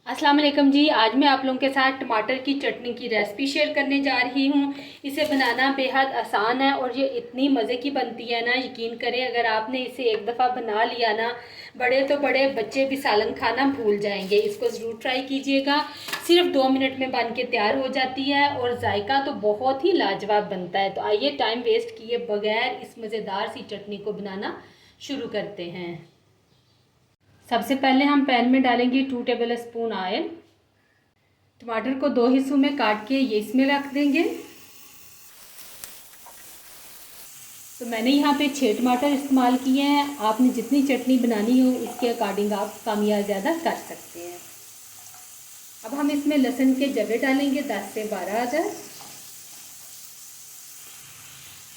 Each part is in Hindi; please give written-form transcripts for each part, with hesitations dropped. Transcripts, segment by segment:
अस्सलाम वालेकुम जी। आज मैं आप लोगों के साथ टमाटर की चटनी की रेसिपी शेयर करने जा रही हूँ। इसे बनाना बेहद आसान है और ये इतनी मज़े की बनती है ना, यकीन करें अगर आपने इसे एक दफ़ा बना लिया ना, बड़े तो बड़े बच्चे भी सालन खाना भूल जाएंगे। इसको ज़रूर ट्राई कीजिएगा। सिर्फ 2 मिनट में बन के तैयार हो जाती है और जायका तो बहुत ही लाजवाब बनता है। तो आइए टाइम वेस्ट किए बगैर इस मज़ेदार सी चटनी को बनाना शुरू करते हैं। सबसे पहले हम पैन में डालेंगे 2 टेबल स्पून ऑयल। टमाटर को 2 हिस्सों में काट के ये इसमें रख देंगे। तो मैंने यहाँ पे 6 टमाटर इस्तेमाल किए हैं। आपने जितनी चटनी बनानी हो इसके अकॉर्डिंग आप कम या ज़्यादा कर सकते हैं। अब हम इसमें लहसुन के जवे डालेंगे 10 से 12 अदर।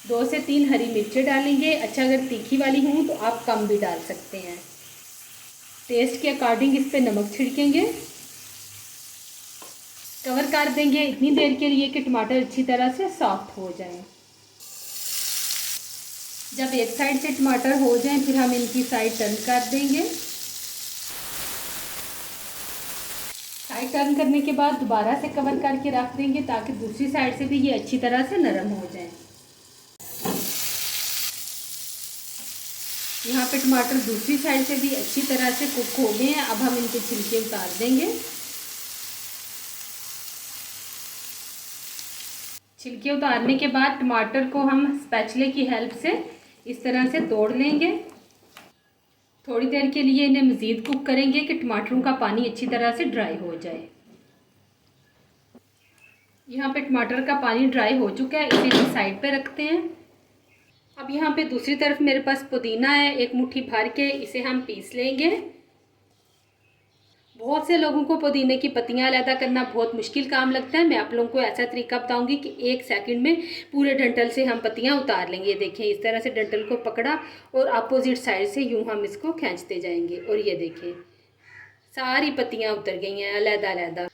2 से 3 हरी मिर्चें डालेंगे। अच्छा, अगर तीखी वाली हों तो आप कम भी डाल सकते हैं। टेस्ट के अकॉर्डिंग इस पर नमक छिड़केंगे। कवर कर देंगे इतनी देर के लिए कि टमाटर अच्छी तरह से सॉफ्ट हो जाएं। जब एक साइड से टमाटर हो जाएं फिर हम इनकी साइड टर्न कर देंगे। साइड टर्न करने के बाद दोबारा से कवर करके रख देंगे ताकि दूसरी साइड से भी ये अच्छी तरह से नरम हो जाए। यहाँ पे टमाटर दूसरी साइड से भी अच्छी तरह से कुक हो गए हैं। अब हम इनके छिलके उतार देंगे। छिलके उतारने के बाद टमाटर को हम स्पैचुले की हेल्प से इस तरह से तोड़ लेंगे। थोड़ी देर के लिए इन्हें मज़ीद कुक करेंगे कि टमाटरों का पानी अच्छी तरह से ड्राई हो जाए। यहाँ पे टमाटर का पानी ड्राई हो चुका है, इसे हम साइड पे रखते हैं। अब यहाँ पे दूसरी तरफ मेरे पास पुदीना है, एक मुट्ठी भर के इसे हम पीस लेंगे। बहुत से लोगों को पुदीने की पत्तियां अलग करना बहुत मुश्किल काम लगता है। मैं आप लोगों को ऐसा तरीका बताऊंगी कि 1 सेकंड में पूरे डंठल से हम पत्तियां उतार लेंगे। देखें, इस तरह से डंठल को पकड़ा और अपोजिट साइड से यूं हम इसको खींचते जाएंगे और ये देखें सारी पत्तियां उतर गई हैं अलग-अलग।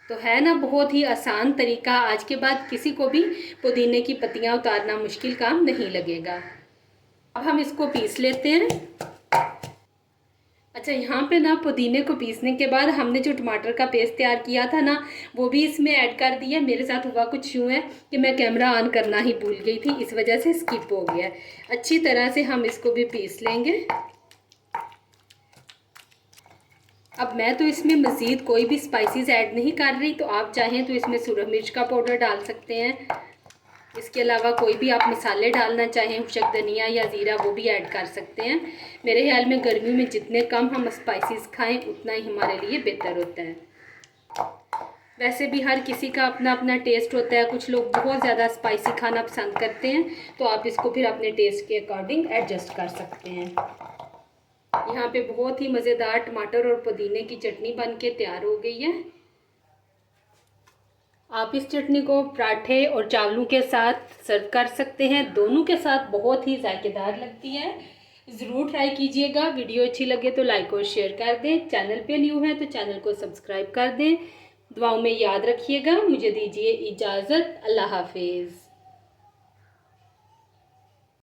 तो है ना बहुत ही आसान तरीका। आज के बाद किसी को भी पुदीने की पत्तियां उतारना मुश्किल काम नहीं लगेगा। अब हम इसको पीस लेते हैं। अच्छा, यहाँ पे ना पुदीने को पीसने के बाद हमने जो टमाटर का पेस्ट तैयार किया था ना, वो भी इसमें ऐड कर दिया। मेरे साथ हुआ कुछ यूँ है कि मैं कैमरा ऑन करना ही भूल गई थी, इस वजह से स्किप हो गया। अच्छी तरह से हम इसको भी पीस लेंगे। अब मैं तो इसमें मज़ीद कोई भी स्पाइसेस ऐड नहीं कर रही, तो आप चाहें तो इसमें सुरख मिर्च का पाउडर डाल सकते हैं। इसके अलावा कोई भी आप मसाले डालना चाहें, हुशक धनिया या ज़ीरा, वो भी ऐड कर सकते हैं। मेरे ख्याल में गर्मियों में जितने कम हम स्पाइसेस खाएं उतना ही हमारे लिए बेहतर होता है। वैसे भी हर किसी का अपना अपना टेस्ट होता है। कुछ लोग बहुत ज़्यादा स्पाइसी खाना पसंद करते हैं, तो आप इसको फिर अपने टेस्ट के अकॉर्डिंग एडजस्ट कर सकते हैं। यहाँ पे बहुत ही मज़ेदार टमाटर और पुदीने की चटनी बन के तैयार हो गई है। आप इस चटनी को पराठे और चावलों के साथ सर्व कर सकते हैं। दोनों के साथ बहुत ही जायकेदार लगती है। ज़रूर ट्राई कीजिएगा। वीडियो अच्छी लगे तो लाइक और शेयर कर दें। चैनल पे न्यू है तो चैनल को सब्सक्राइब कर दें। दुआओं में याद रखिएगा। मुझे दीजिए इजाज़त। अल्लाह हाफिज़।